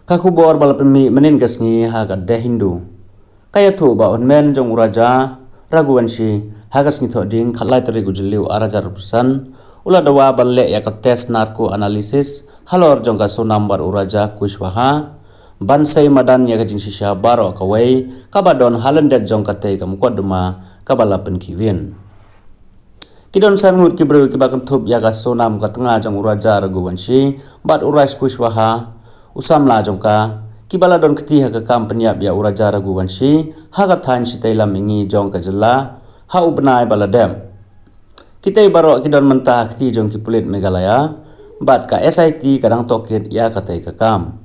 Kakubor balapmi menin gasngi hagat de Hindu. Kaya tu ba onmen jong uraja Raghuvanshi hagas ni thoding khalai tari gujliu arajar pusan ula dawa banle ya test narco analysis halor jong ka so number uraja Kushwaha bansai madan ya kajing shisha baro kawai kabadon halendet jong kate kam koduma kabalapen kiwin Kidon sangut kibru kibakan thup ya ka so nam ka tengah jong uraja Raghuvanshi bat urais Kushwaha usamla jongka kibala don keti ha ka kampanya ya uraja Raghuvanshi ha ka than sitailam ingi jong ka jela ha ubnai baladem kitai baro kidon mentah keti jong ki pulit Meghalaya bat ka SIT kadang tokit ya ka tai ka kam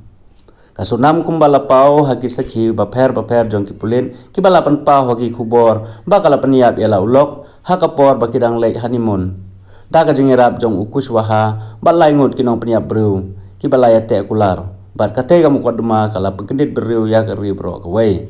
kasunam kumbala pau ha ki sakhi baper jong ki pulit kibala pan pau ha ki khubor bakala paniap ya la ulok ha ka por bakidang lei honeymoon da ka jingerap jong Kushwaha balai ngut kinong paniap bru kibala ya te kular bat kate kamu kodma kala pengkendit beriu ya keri bro kawai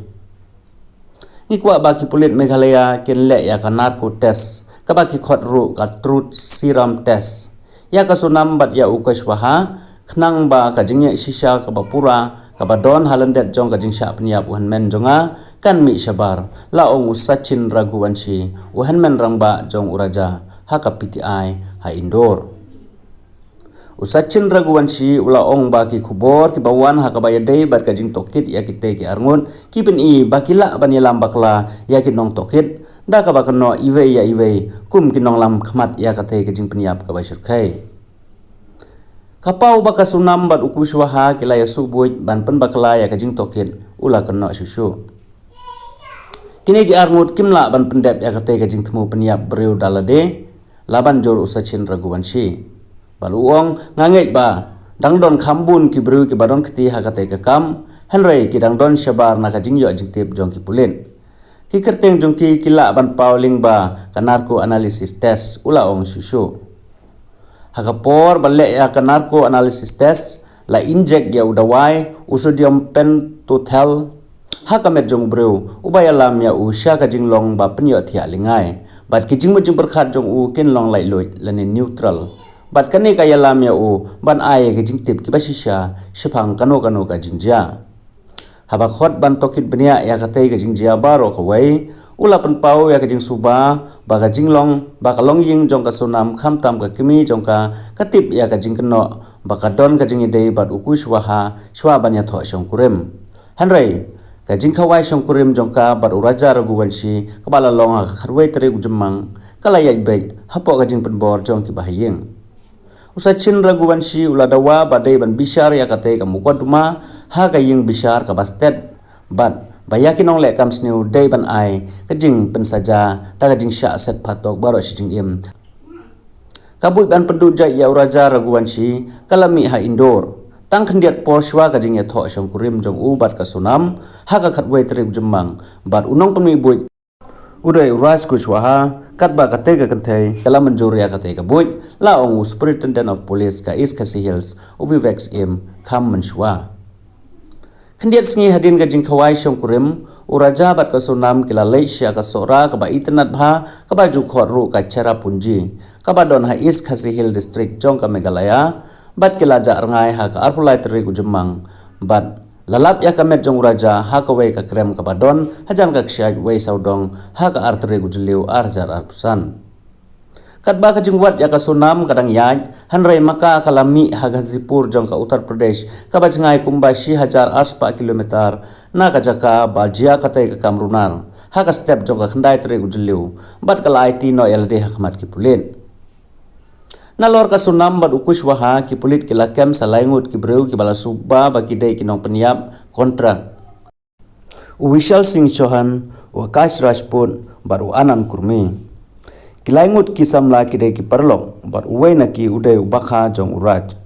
ikwa baki pulit Meghalaya ken le ya ka narco test ka baki khotru ka truth serum test ya ka sunam bat ya Kushwaha khnang ba ka jingye shisha ka bapura ka badon halandet jong ka jingsha pnya buhan men jonga kan mi shabar la ong Sachin Raghuvanshi uhan men rangba jong uraja ha ka PTI ha Indore Sachin Raghuvanshi ula ong baki kubor ki bawan ha kabaya dei bar kajing tokit ya kite ki arngun ki pen I bakila ban yalam bakla ya ki nong tokit da ka bakno iwe ya iwe kum ki nong lam khmat ya kate kajing peniap ka basir khai kapau baka sunam bat Kushwaha kila ya subuj ban pen bakla ya kajing tokit ula kanno susu kini ki arngut kimla ban pendep ya kate kajing temu peniap beriu dalade laban jor Sachin Raghuvanshi baluong ngangek ba dangdon khambun ki bru ki badon kti ha kate ka kam henrei ki dangdon shabar na ka jingyo jingtip jong ki pulin ki kerteng jong ki kila ban pauling ba ka narco analysis test ula ong susu ha ka por balle ya ka narco analysis test la inject ya udawai usodium pentothal ha ka met jong bru ubaya lam ya usha ka jinglong ba penyo thia lingai bat ki jingmu jing berkhat jong u ken long lai loi lane neutral bat kani kaya lam ya u ban ai ke jingtip ki basisha shphang kano ka jingja haba khot ban tokit benia ya katai ke jingjia baro ka wai ulapan pau ya ke jing suba ba ka jinglong ba ka long ying jong ka sunam khamtam ka kimi jong ka katip ya ka jing kno ba ka don ka jing dei bat Kushwaha shwa ban ya tho shong kurem hanrei ka jing khawai shong kurem jong ka bat uraja Raghuvanshi ka bala long ha kharwai tere gujmang kala yai bai hapo ka jing penbor jong ki bahayeng Sachin Raghuvanshi ula dawa badai ban bishar ya kate ka mukoduma ha ka ying bishar ka bastet bat bayaki nong le kam sneu dei ban ai ka jing pen saja ta ka jing sha set phatok baro shing im kabut ban pendu jai ya uraja Raghuvanshi kalami ha Indore tang khendiat porshwa ka jing ya tho shong kurim jong u bat ka sunam ha ka khatwai trek jumang bat unong pemi bui udai Raj Kushwaha katba kate ka kanthai kala manjuriya kate ka buj la ong Superintendent of Police ka East Khasi Hills Vivek M kham manshwa khendiat sngi hadin ka jing khawai shong kurim uraja bat ka sunam kila leisha ka sora ka ba itnat bha ka ba ju khorru ka chara punji ka ba don ha East Khasi Hill district jong ka Meghalaya bat kila ja rangai ha ka arpulai tri ujemang bat lalap ya kamet jong uraja ha ka wei ka krem ka badon hajan ka kshay wei saudong ha ka artre gujliu arjar arpusan katba ka jingwat ya ka sunam kadang yaj hanrei maka kalami ha Ghazipur jong ka Uttar Pradesh ka bajngai kumbashi 1000 kilometer na ka jaka bajia ka tai ka kamrunar ha ka step jong ka khandai tre gujliu bat ka lai ti no elde ha khmat ki pulen nalor ka sunam bat Kushwaha ki pulit ki lakem salaingut ki breu ki bala subba baki dei ki nong peniap kontra Vishal Singh Chauhan wa Akash Rajput baru Anand Kurmi ki laingut ki samla ki dei ki parlok bar uwei na ki udai ubakha jong uraj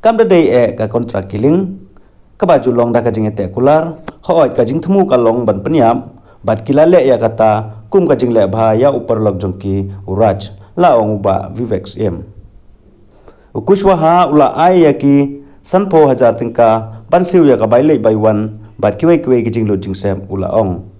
kam da dei ka kontra killing ka baju long da ka jingete kular hoi ka jing thmu ka long ban peniap bat kilale ya kata kum ka jingle bha ya uparlok jong ki uraj la ong ba Vivek M Kushwaha ula ai ya ki sanpo 1000 tingka bansiu ya ka bailei baiwan bat kiwei ki jinglo jingsem ula ong